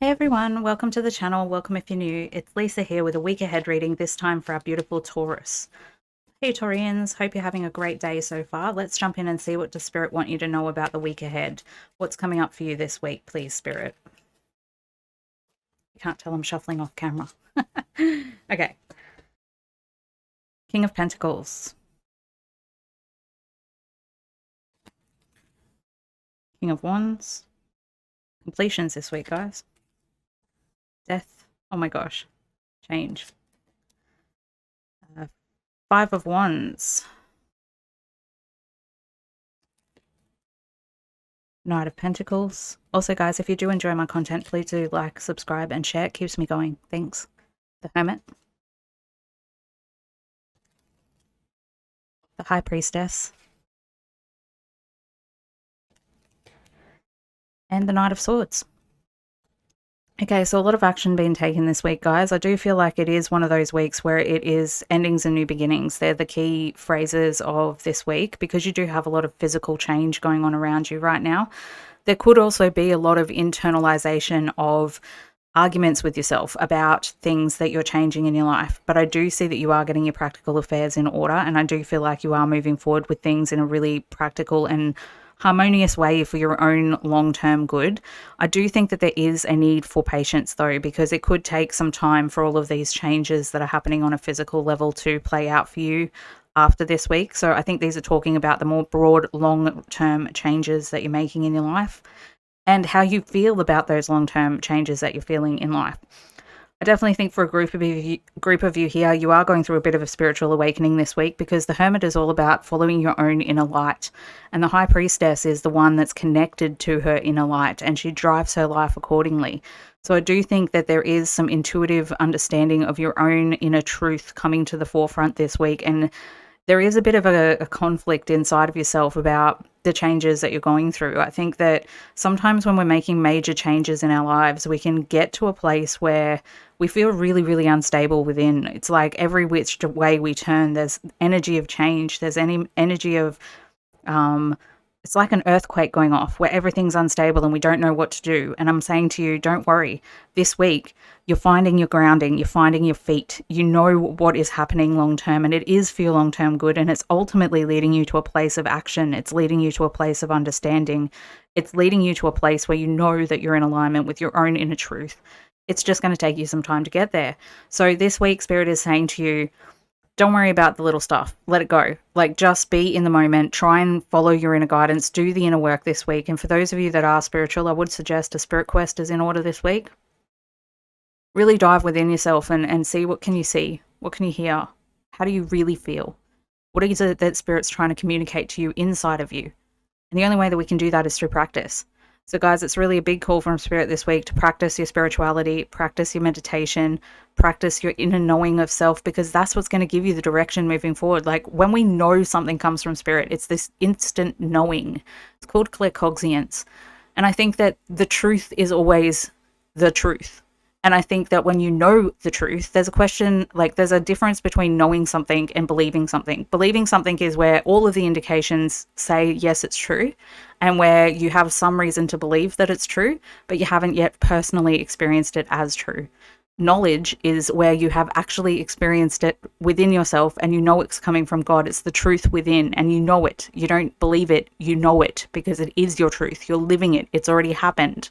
Hey everyone, welcome to the channel. Welcome if you're new. It's Lisa here with a week ahead reading, this time for our beautiful Taurus. Hey Taurians, hope you're having a great day so far. Let's jump in and see what does Spirit want you to know about the week ahead. What's coming up for you this week, please, Spirit? You can't tell I'm shuffling off camera. Okay. King of Pentacles. King of Wands. Completions this week, guys. Death. Oh my gosh. Change. Five of Wands. Knight of Pentacles. Also, guys, if you do enjoy my content, please do like, subscribe, and share. It keeps me going. Thanks. The Hermit. The High Priestess. And the Knight of Swords. Okay, so a lot of action being taken this week, guys. I do feel like it is one of those weeks where it is endings and new beginnings. They're the key phrases of this week because you do have a lot of physical change going on around you right now. There could also be a lot of internalization of arguments with yourself about things that you're changing in your life. But I do see that you are getting your practical affairs in order, and I do feel like you are moving forward with things in a really practical and harmonious way for your own long-term good. I do think that there is a need for patience though, because it could take some time for all of these changes that are happening on a physical level to play out for you after this week. So I think these are talking about the more broad long-term changes that you're making in your life and how you feel about those long-term changes that you're feeling in life. I definitely think for a group of you here, you are going through a bit of a spiritual awakening this week because the Hermit is all about following your own inner light. And the High Priestess is the one that's connected to her inner light and she drives her life accordingly. So I do think that there is some intuitive understanding of your own inner truth coming to the forefront this week. And there is a bit of a conflict inside of yourself about the changes that you're going through. I think that sometimes when we're making major changes in our lives, we can get to a place where we feel really, really unstable within. It's like every which way we turn, there's energy of change. There's any energy of, it's like an earthquake going off where everything's unstable and we don't know what to do. And I'm saying to you, don't worry. This week, you're finding your grounding, you're finding your feet, you know what is happening long term, and it is for your long term good, and it's ultimately leading you to a place of action. It's leading you to a place of understanding. It's leading you to a place where you know that you're in alignment with your own inner truth. It's just going to take you some time to get there. So this week, Spirit is saying to you, don't worry about the little stuff. Let it go. Like, just be in the moment. Try and follow your inner guidance. Do the inner work this week. And for those of you that are spiritual, I would suggest a spirit quest is in order this week. Really dive within yourself and see what can you see? What can you hear? How do you really feel? What is it that Spirit's trying to communicate to you inside of you? And the only way that we can do that is through practice. So guys, it's really a big call from Spirit this week to practice your spirituality, practice your meditation, practice your inner knowing of self, because that's what's going to give you the direction moving forward. Like when we know something comes from Spirit, it's this instant knowing. It's called claircognizance. And I think that the truth is always the truth. And I think that when you know the truth, there's a question, like there's a difference between knowing something and believing something. Believing something is where all of the indications say, yes, it's true, and where you have some reason to believe that it's true, but you haven't yet personally experienced it as true. Knowledge is where you have actually experienced it within yourself and you know it's coming from God. It's the truth within and you know it. You don't believe it, you know it because it is your truth. You're living it. It's already happened.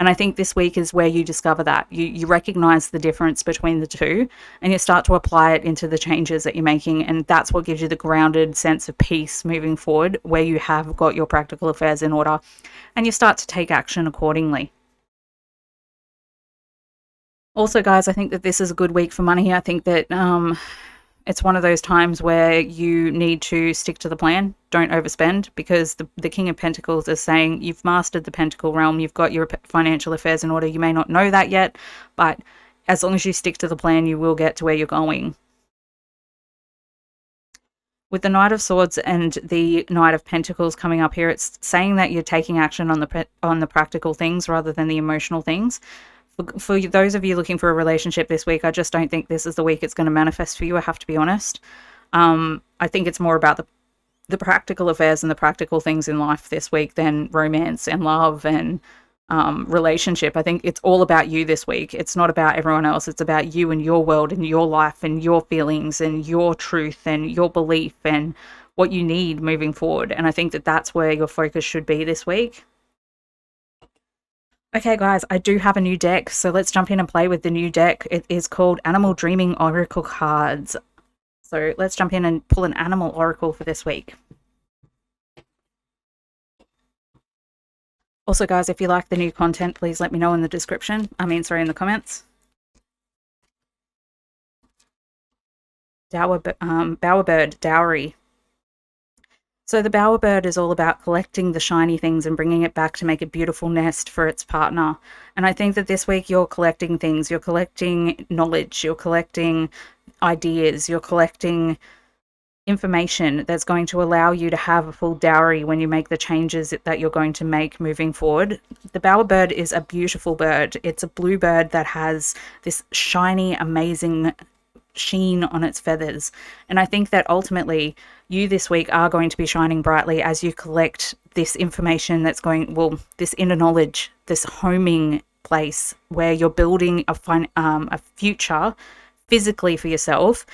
And I think this week is where you discover that. You recognize the difference between the two and you start to apply it into the changes that you're making. And that's what gives you the grounded sense of peace moving forward, where you have got your practical affairs in order and you start to take action accordingly. Also, guys, I think that this is a good week for money. I think that it's one of those times where you need to stick to the plan. Don't overspend, because the King of Pentacles is saying you've mastered the Pentacle realm. You've got your financial affairs in order. You may not know that yet, but as long as you stick to the plan, you will get to where you're going. With the Knight of Swords and the Knight of Pentacles coming up here, it's saying that you're taking action on the practical things rather than the emotional things. For those of you looking for a relationship this week, I just don't think this is the week it's going to manifest for you. I have to be honest. I think it's more about the practical affairs and the practical things in life this week than romance and love and relationship. I think it's all about you this week. It's not about everyone else. It's about you and your world and your life and your feelings and your truth and your belief and what you need moving forward. And I think that that's where your focus should be this week. Okay, guys, I do have a new deck, so let's jump in and play with the new deck. It is called Animal Dreaming Oracle Cards. So let's jump in and pull an animal oracle for this week. Also, guys, if you like the new content, please let me know in the description. In the comments. Bowerbird, Dowry. So the bowerbird is all about collecting the shiny things and bringing it back to make a beautiful nest for its partner. And I think that this week you're collecting things. You're collecting knowledge. You're collecting ideas. You're collecting information that's going to allow you to have a full dowry when you make the changes that you're going to make moving forward. The bowerbird is a beautiful bird. It's a blue bird that has this shiny, amazing sheen on its feathers. And I think that ultimately you this week are going to be shining brightly as you collect this information that's this inner knowledge, this homing place where you're building a future physically for yourself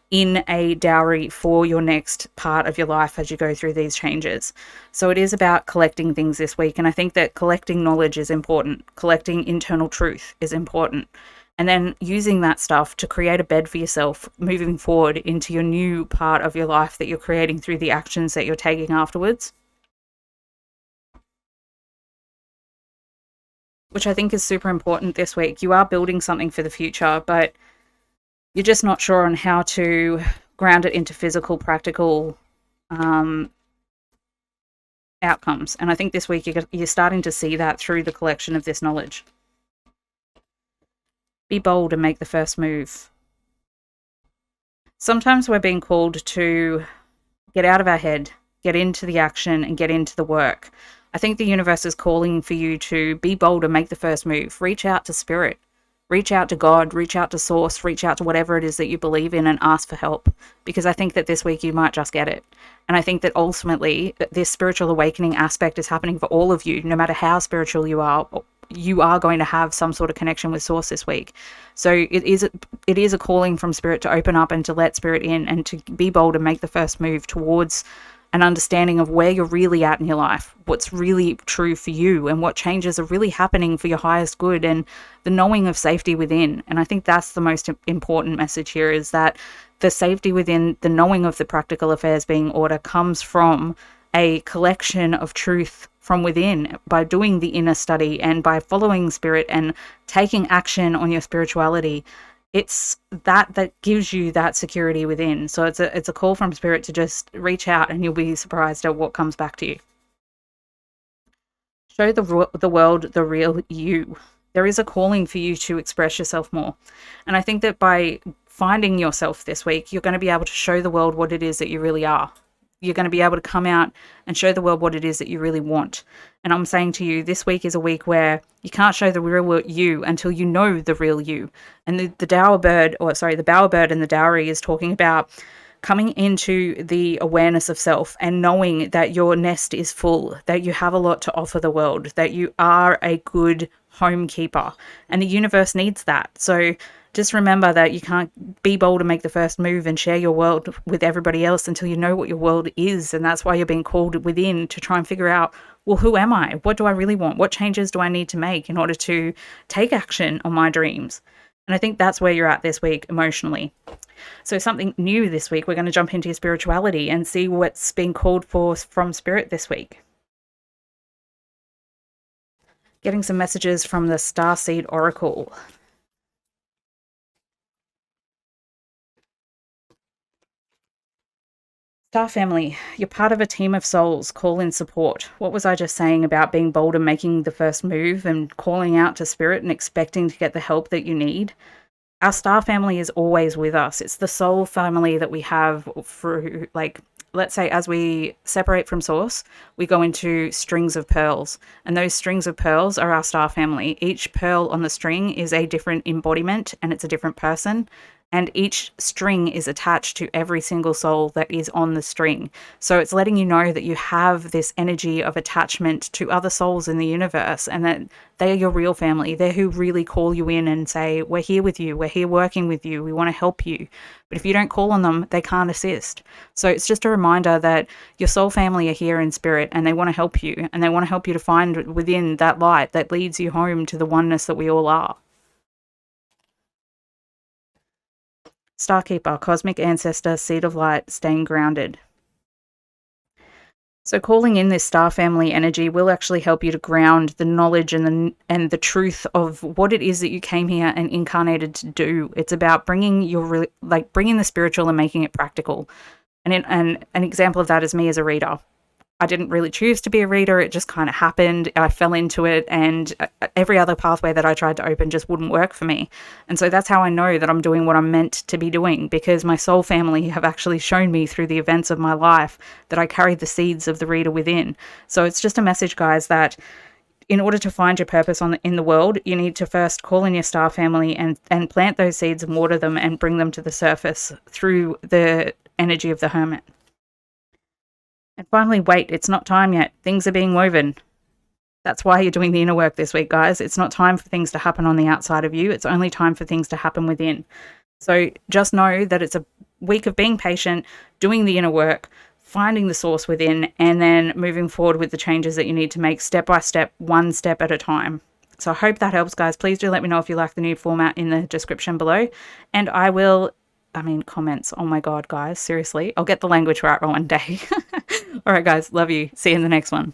in a dowry for your next part of your life as you go through these changes. So it is about collecting things this week. And I think that collecting knowledge is important. Collecting internal truth is important. And then using that stuff to create a bed for yourself moving forward into your new part of your life that you're creating through the actions that you're taking afterwards. Which I think is super important this week. You are building something for the future, but you're just not sure on how to ground it into physical, practical outcomes. And I think this week you're starting to see that through the collection of this knowledge. Be bold and make the first move. Sometimes we're being called to get out of our head, get into the action, and get into the work. I think the universe is calling for you to be bold and make the first move. Reach out to spirit. Reach out to God. Reach out to source. Reach out to whatever it is that you believe in and ask for help. Because I think that this week you might just get it. And I think that ultimately this spiritual awakening aspect is happening for all of you, no matter how spiritual you are going to have some sort of connection with source this week. So it is a calling from spirit to open up and to let spirit in and to be bold and make the first move towards an understanding of where you're really at in your life, what's really true for you, and what changes are really happening for your highest good, and the knowing of safety within. And I think that's the most important message here, is that the safety within, the knowing of the practical affairs being order, comes from a collection of truth from within by doing the inner study and by following spirit and taking action on your spirituality. It's that gives you that security within. So it's a call from spirit to just reach out, and you'll be surprised at what comes back to you. Show the world the real you. There is a calling for you to express yourself more. And I think that by finding yourself this week, you're going to be able to show the world what it is that you really are. You're going to be able to come out and show the world what it is that you really want. And I'm saying to you, this week is a week where you can't show the real you until you know the real you. And the bowerbird and the dowry is talking about coming into the awareness of self and knowing that your nest is full, that you have a lot to offer the world, that you are a good homekeeper, and the universe needs that. So just remember that you can't be bold and make the first move and share your world with everybody else until you know what your world is. And that's why you're being called within to try and figure out, well, who am I? What do I really want? What changes do I need to make in order to take action on my dreams? And I think that's where you're at this week emotionally. So something new this week, we're going to jump into your spirituality and see what's being called for from spirit this week. Getting some messages from the Starseed Oracle. Star family, you're part of a team of souls. Call in support. What was I just saying about being bold and making the first move and calling out to spirit and expecting to get the help that you need? Our star family is always with us. It's the soul family that we have through, let's say as we separate from source, we go into strings of pearls. And those strings of pearls are our star family. Each pearl on the string is a different embodiment and it's a different person. and each string is attached to every single soul that is on the string. So it's letting you know that you have this energy of attachment to other souls in the universe, and that they are your real family. They're who really call you in and say, we're here with you, we're here working with you, we want to help you. But if you don't call on them, they can't assist. So it's just a reminder that your soul family are here in spirit, and they want to help you, and they want to help you to find within that light that leads you home to the oneness that we all are. Starkeeper, cosmic ancestor, seed of light, staying grounded. So calling in this star family energy will actually help you to ground the knowledge and the truth of what it is that you came here and incarnated to do. It's about bringing bringing the spiritual and making it practical. And an example of that is me as a reader. I didn't really choose to be a reader. It just kind of happened. I fell into it, and every other pathway that I tried to open just wouldn't work for me. And so that's how I know that I'm doing what I'm meant to be doing, because my soul family have actually shown me through the events of my life that I carry the seeds of the reader within. So it's just a message, guys, that in order to find your purpose in the world, you need to first call in your star family and plant those seeds and water them and bring them to the surface through the energy of the hermit. And finally, wait, it's not time yet. Things are being woven. That's why you're doing the inner work this week, guys. It's not time for things to happen on the outside of you. It's only time for things to happen within. So just know that it's a week of being patient, doing the inner work, finding the source within, and then moving forward with the changes that you need to make step by step, one step at a time. So I hope that helps, guys. Please do let me know if you like the new format in the description below. And comments. Oh my God, guys, seriously. I'll get the language right one day. All right, guys, love you. See you in the next one.